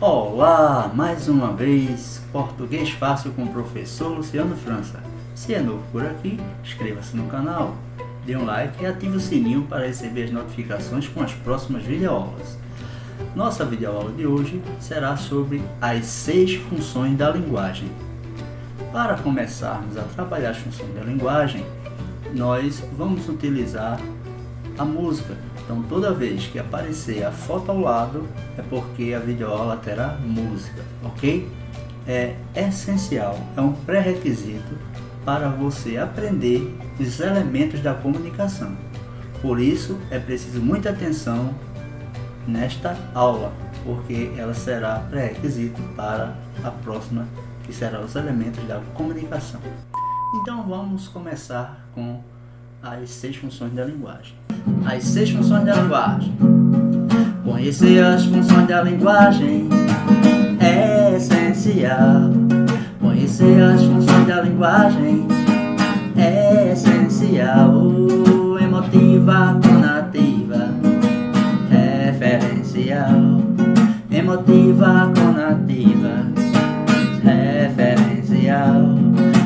Olá, mais uma vez, Português Fácil com o professor Luciano França. Se é novo por aqui, inscreva-se no canal, dê um like e ative o sininho para receber as notificações com as próximas videoaulas. Nossa videoaula de hoje será sobre as 6 funções da linguagem. Para começarmos a trabalhar as funções da linguagem, nós vamos utilizar a música. Então, toda vez que aparecer a foto ao lado, é porque a videoaula terá música, ok? É essencial, é um pré-requisito para você aprender os elementos da comunicação. Por isso, é preciso muita atenção nesta aula, porque ela será pré-requisito para a próxima, que será os elementos da comunicação. Então, vamos começar com as 6 funções da linguagem. As 6 funções da linguagem. Conhecer as funções da linguagem é essencial. Conhecer as funções da linguagem é essencial. Emotiva, conativa, referencial. Emotiva, conativa, referencial.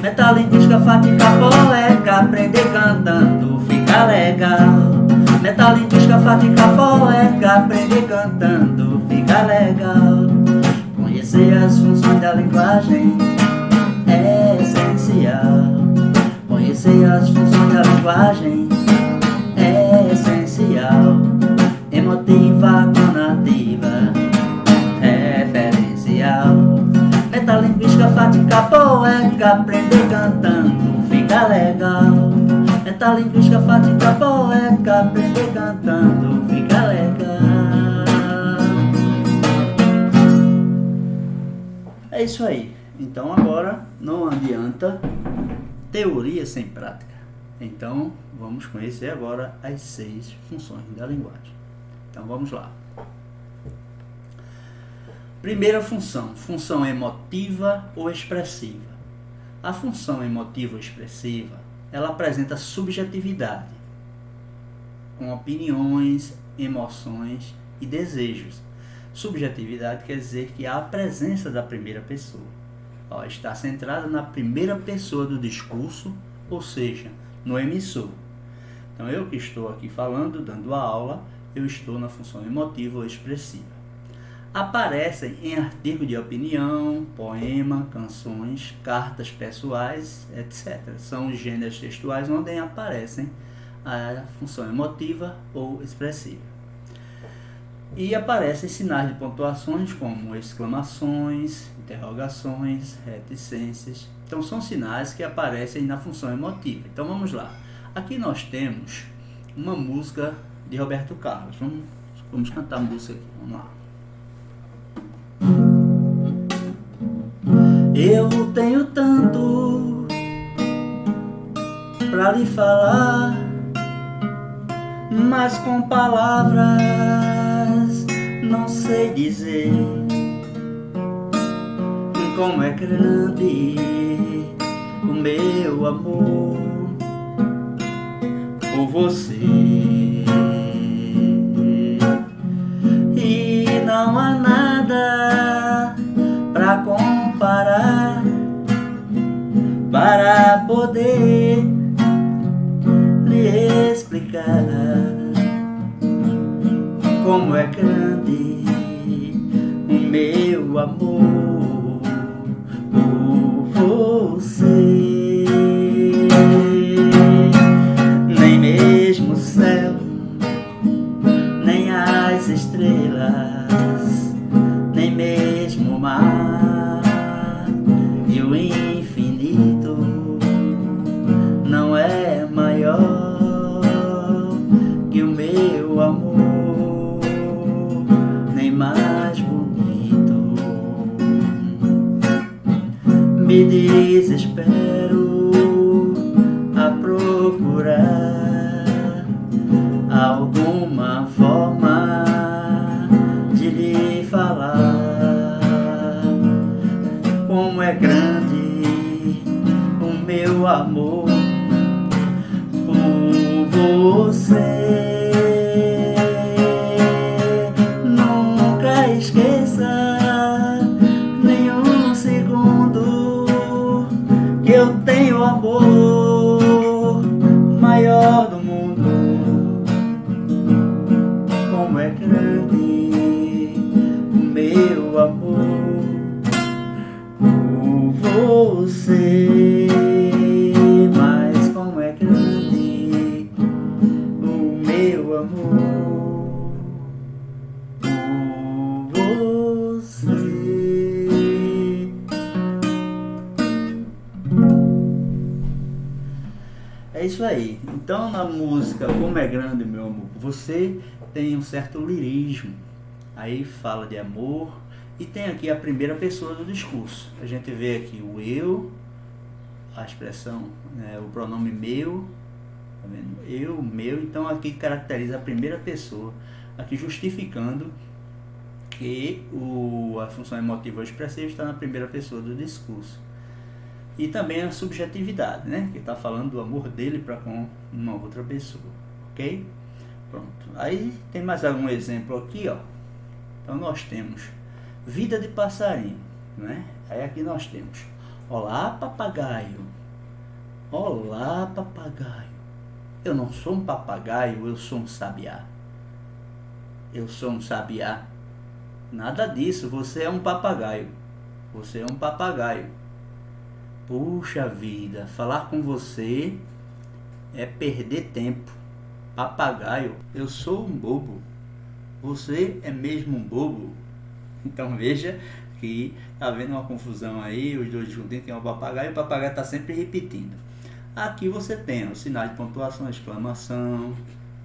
Metalinguística, fática, poética, aprender cantando fica legal. Metalinguística, fática, poética, aprender cantando fica legal. Conhecer as funções da linguagem é essencial. Conhecer as funções da linguagem é essencial. Emotiva, conativa, referencial. Metalinguística, fática, poética, aprender cantando fica legal. Metalinguística, fática, poética, aprender cantando fica legal. É isso aí. Então agora não adianta teoria sem prática. Então vamos conhecer agora as 6 funções da linguagem. Então vamos lá. Primeira função, função emotiva ou expressiva. A função emotiva ou expressiva, ela apresenta subjetividade, com opiniões, emoções e desejos. Subjetividade quer dizer que há a presença da primeira pessoa. Está centrada na primeira pessoa do discurso, ou seja, no emissor. Então eu que estou aqui falando, dando a aula, eu estou na função emotiva ou expressiva. Aparecem em artigo de opinião, poema, canções, cartas pessoais, etc. São os gêneros textuais onde aparecem a função emotiva ou expressiva. E aparecem sinais de pontuações como exclamações, interrogações, reticências. Então são sinais que aparecem na função emotiva. Então vamos lá. Aqui nós temos uma música de Roberto Carlos. Vamos cantar a música aqui. Vamos lá. Eu tenho tanto pra lhe falar, mas com palavras não sei dizer como é grande o meu amor por você. E não há nada pra comparar, para poder lhe explicar como é grande o meu amor por você. Nem mesmo o céu, nem as estrelas, nem mesmo o mar e o infinito não é maior que o meu amor, nem mais bonito. Me desespero a procurar alguma forma de lhe falar como é grande o meu amor por você. Nunca esqueça Eu tenho o amor maior do mundo. Como é grande o meu amor por você. Mas como é grande o meu amor por você. É isso aí. Então, na música Como é Grande Meu Amor por Você, tem um certo lirismo. Aí fala de amor e tem aqui a primeira pessoa do discurso. A gente vê aqui o eu, a expressão, né, o pronome meu, tá vendo? Eu, meu. Então aqui caracteriza a primeira pessoa, aqui justificando que a função emotiva ou expressiva está na primeira pessoa do discurso. E também a subjetividade, né? Que está falando do amor dele para com uma outra pessoa, ok? Pronto. Aí tem mais algum exemplo aqui, ó. Então nós temos vida de passarinho, né? Aí aqui nós temos: olá, papagaio. Olá, papagaio. Eu não sou um papagaio, eu sou um sabiá. Eu sou um sabiá. Nada disso, você é um papagaio. Você é um papagaio. Puxa vida, falar com você é perder tempo. Papagaio, eu sou um bobo. Você é mesmo um bobo. Então veja que tá havendo uma confusão aí, os dois juntinhos, que é um papagaio, e o papagaio está sempre repetindo. Aqui você tem os sinais de pontuação, exclamação,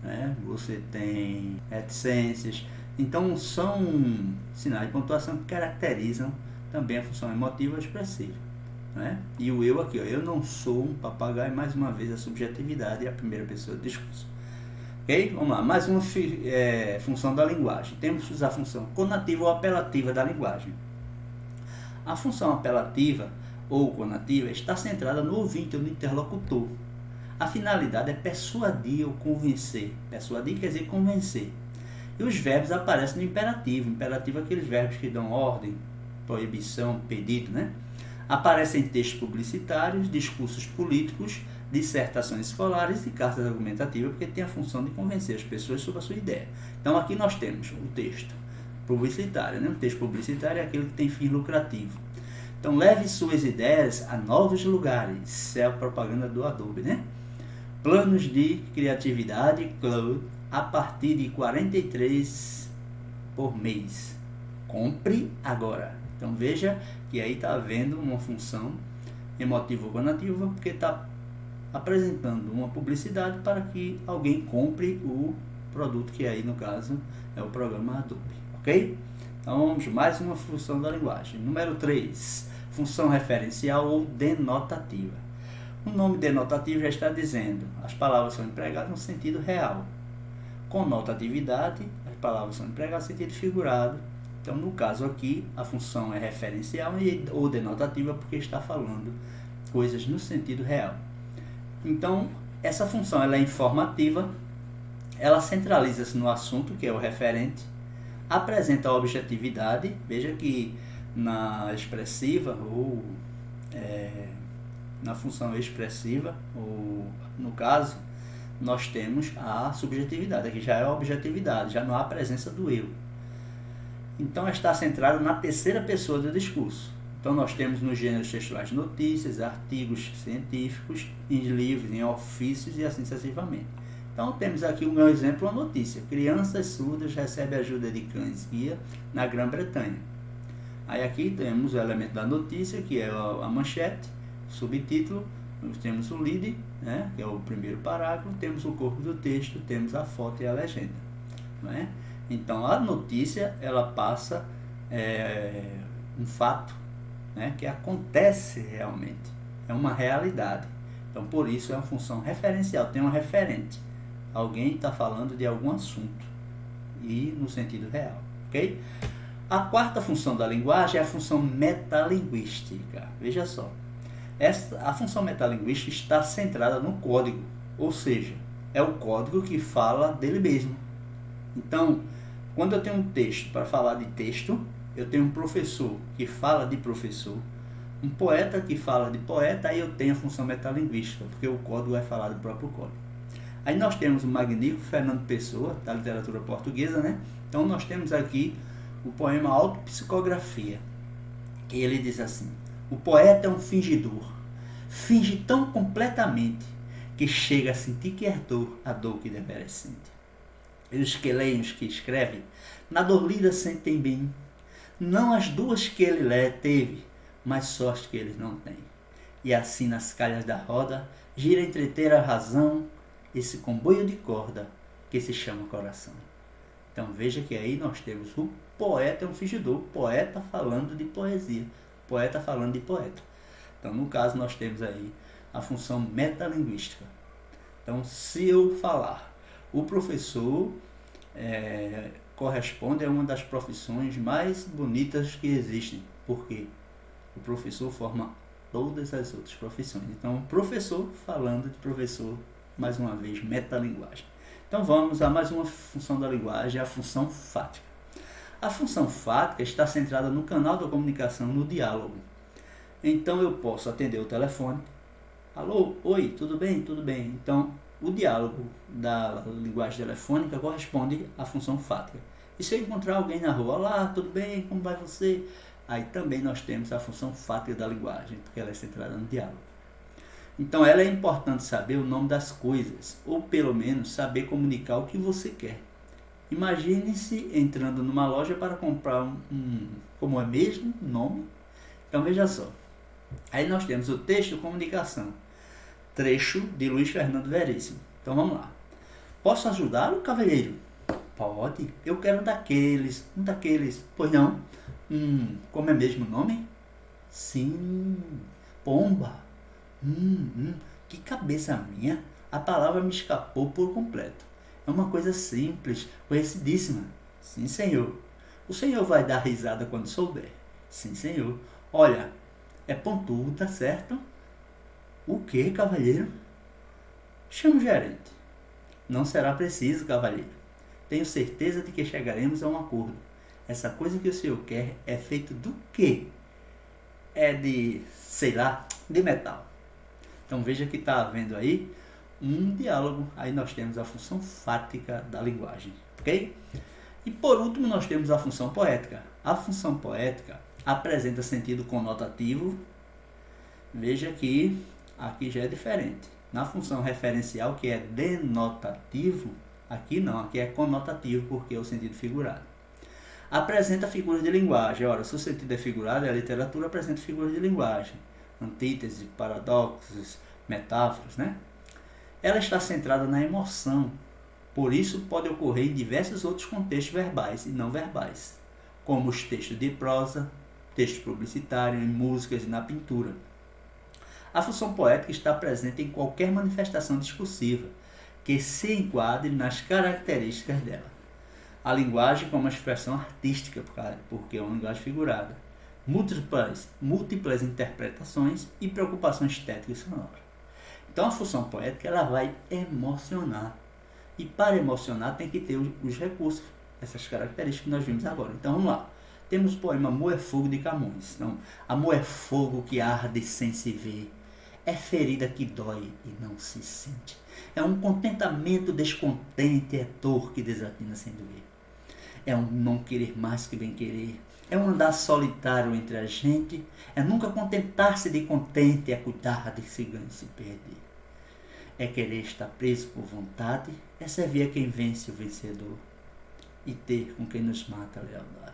né? Você tem reticências. Então são sinais de pontuação que caracterizam também a função emotiva ou expressiva. Né? E o eu aqui, ó, eu não sou um papagaio, mais uma vez a subjetividade é a primeira pessoa do discurso. Ok? Vamos lá, mais uma função da linguagem. Temos a função conativa ou apelativa da linguagem. A função apelativa ou conativa está centrada no ouvinte ou no interlocutor. A finalidade é persuadir ou convencer. Persuadir quer dizer convencer. E os verbos aparecem no imperativo. Imperativo é aqueles verbos que dão ordem, proibição, pedido, né? Aparecem em textos publicitários, discursos políticos, dissertações escolares e cartas argumentativas, porque tem a função de convencer as pessoas sobre a sua ideia. Então aqui nós temos o texto publicitário, né? O texto publicitário é aquele que tem fim lucrativo. Então leve suas ideias a novos lugares. Isso é a propaganda do Adobe, né? Planos de criatividade, Cloud, a partir de 43 por mês. Compre agora. Então veja que aí está havendo uma função emotiva ou conativa, porque está apresentando uma publicidade para que alguém compre o produto, que aí no caso é o programa Adobe, ok? Então vamos mais uma função da linguagem. Número 3, função referencial ou denotativa. O nome denotativo já está dizendo, as palavras são empregadas no sentido real. Conotatividade, as palavras são empregadas no sentido figurado. Então, no caso aqui, a função é referencial ou denotativa porque está falando coisas no sentido real. Então, essa função ela é informativa, ela centraliza-se no assunto, que é o referente, apresenta a objetividade. Veja que na expressiva ou na função expressiva, ou no caso, nós temos a subjetividade, aqui já é a objetividade, já não há a presença do eu. Então está centrado na terceira pessoa do discurso. Então nós temos nos gêneros textuais notícias, artigos científicos, em livros, em ofícios e assim sucessivamente. Então temos aqui o meu exemplo, uma notícia: crianças surdas recebem ajuda de cães guia na Grã-Bretanha. Aí aqui temos o elemento da notícia, que é a manchete, subtítulo, nós temos o lead, né, que é o primeiro parágrafo, temos o corpo do texto, temos a foto e a legenda, não é? Então a notícia ela passa um fato, né, que acontece realmente, é uma realidade. Então por isso é uma função referencial, tem um referente, alguém está falando de algum assunto e no sentido real, ok? A quarta função da linguagem é a função metalinguística. Veja só, a função metalinguística está centrada no código, ou seja, é o código que fala dele mesmo. Então, quando eu tenho um texto para falar de texto, eu tenho um professor que fala de professor, um poeta que fala de poeta, aí eu tenho a função metalinguística, porque o código vai falar do próprio código. Aí nós temos o magnífico Fernando Pessoa, da literatura portuguesa, né? Então nós temos aqui o poema Autopsicografia, que ele diz assim: o poeta é um fingidor, finge tão completamente que chega a sentir que é dor, a dor que deveras sente. E os que leem, os que escrevem, na dor lida sentem bem, não as duas que ele teve, mas só as que eles não têm. E assim nas calhas da roda, gira entreter a razão, esse comboio de corda que se chama coração. Então veja que aí nós temos o poeta é um fingidor, poeta falando de poesia, poeta falando de poeta. Então no caso nós temos aí a função metalinguística. Então se eu falar, o professor corresponde a uma das profissões mais bonitas que existem, porque o professor forma todas as outras profissões. Então, professor falando de professor, mais uma vez, metalinguagem. Então, vamos a mais uma função da linguagem, a função fática. A função fática está centrada no canal da comunicação, no diálogo. Então, eu posso atender o telefone. Alô, oi, tudo bem? Tudo bem. Então, o diálogo da linguagem telefônica corresponde à função fática. E se eu encontrar alguém na rua, olá, tudo bem? Como vai você? Aí também nós temos a função fática da linguagem, porque ela é centrada no diálogo. Então ela é importante saber o nome das coisas, ou pelo menos saber comunicar o que você quer. Imagine-se entrando numa loja para comprar como é mesmo, nome. Então veja só. Aí nós temos o texto comunicação, trecho de Luiz Fernando Veríssimo. Então vamos lá. Posso ajudá-lo, cavalheiro? Pode. Eu quero um daqueles. Pois não. Como é mesmo o nome? Sim. Pomba. Que cabeça minha. A palavra me escapou por completo. É uma coisa simples, conhecidíssima. Sim, senhor. O senhor vai dar risada quando souber. Sim, senhor. Olha, é pontudo, tá certo? O que, cavalheiro? Chama o gerente. Não será preciso, cavalheiro. Tenho certeza de que chegaremos a um acordo. Essa coisa que o senhor quer é feito do quê? É de, sei lá, de metal. Então veja que está havendo aí um diálogo. Aí nós temos a função fática da linguagem, ok? E por último nós temos a função poética. A função poética apresenta sentido conotativo. Veja que aqui já é diferente. Na função referencial, que é denotativo, aqui não, aqui é conotativo, porque é o sentido figurado. Apresenta figuras de linguagem. Ora, se o sentido é figurado, a literatura apresenta figuras de linguagem. Antítese, paradoxos, metáforas, né? Ela está centrada na emoção. Por isso, pode ocorrer em diversos outros contextos verbais e não verbais, como os textos de prosa, textos publicitários, em músicas e na pintura. A função poética está presente em qualquer manifestação discursiva que se enquadre nas características dela. A linguagem como uma expressão artística, porque é uma linguagem figurada, múltiplas interpretações e preocupação estética e sonora. Então a função poética ela vai emocionar. E para emocionar tem que ter os recursos, essas características que nós vimos agora. Então vamos lá. Temos o poema Amor é Fogo de Camões. Então, amor é fogo que arde sem se ver. É ferida que dói e não se sente. É um contentamento descontente, é dor que desatina sem doer. É um não querer mais que bem querer. É um andar solitário entre a gente. É nunca contentar-se de contente, é cuidar de se ganhar e se perder. É querer estar preso por vontade, é servir a quem vence o vencedor. E ter com quem nos mata a lealdade.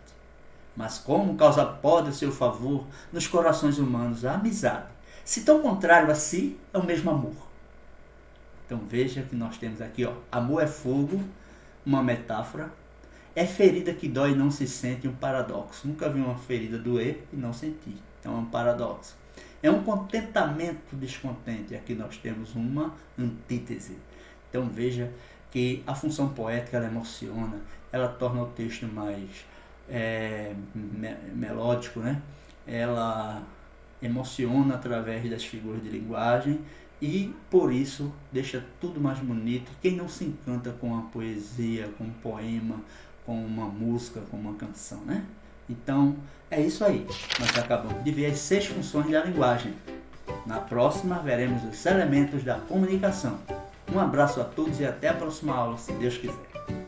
Mas como causa pode o seu favor nos corações humanos a amizade? Se tão contrário a si, é o mesmo amor. Então veja que nós temos aqui, amor é fogo, uma metáfora. É ferida que dói e não se sente, um paradoxo. Nunca vi uma ferida doer e não sentir. Então é um paradoxo. É um contentamento descontente. Aqui nós temos uma antítese. Então veja que a função poética ela emociona, ela torna o texto mais melódico, né? Ela emociona através das figuras de linguagem e por isso deixa tudo mais bonito. Quem não se encanta com a poesia, com um poema, com uma música, com uma canção, né? Então, é isso aí. Nós acabamos de ver as 6 funções da linguagem. Na próxima, veremos os elementos da comunicação. Um abraço a todos e até a próxima aula, se Deus quiser.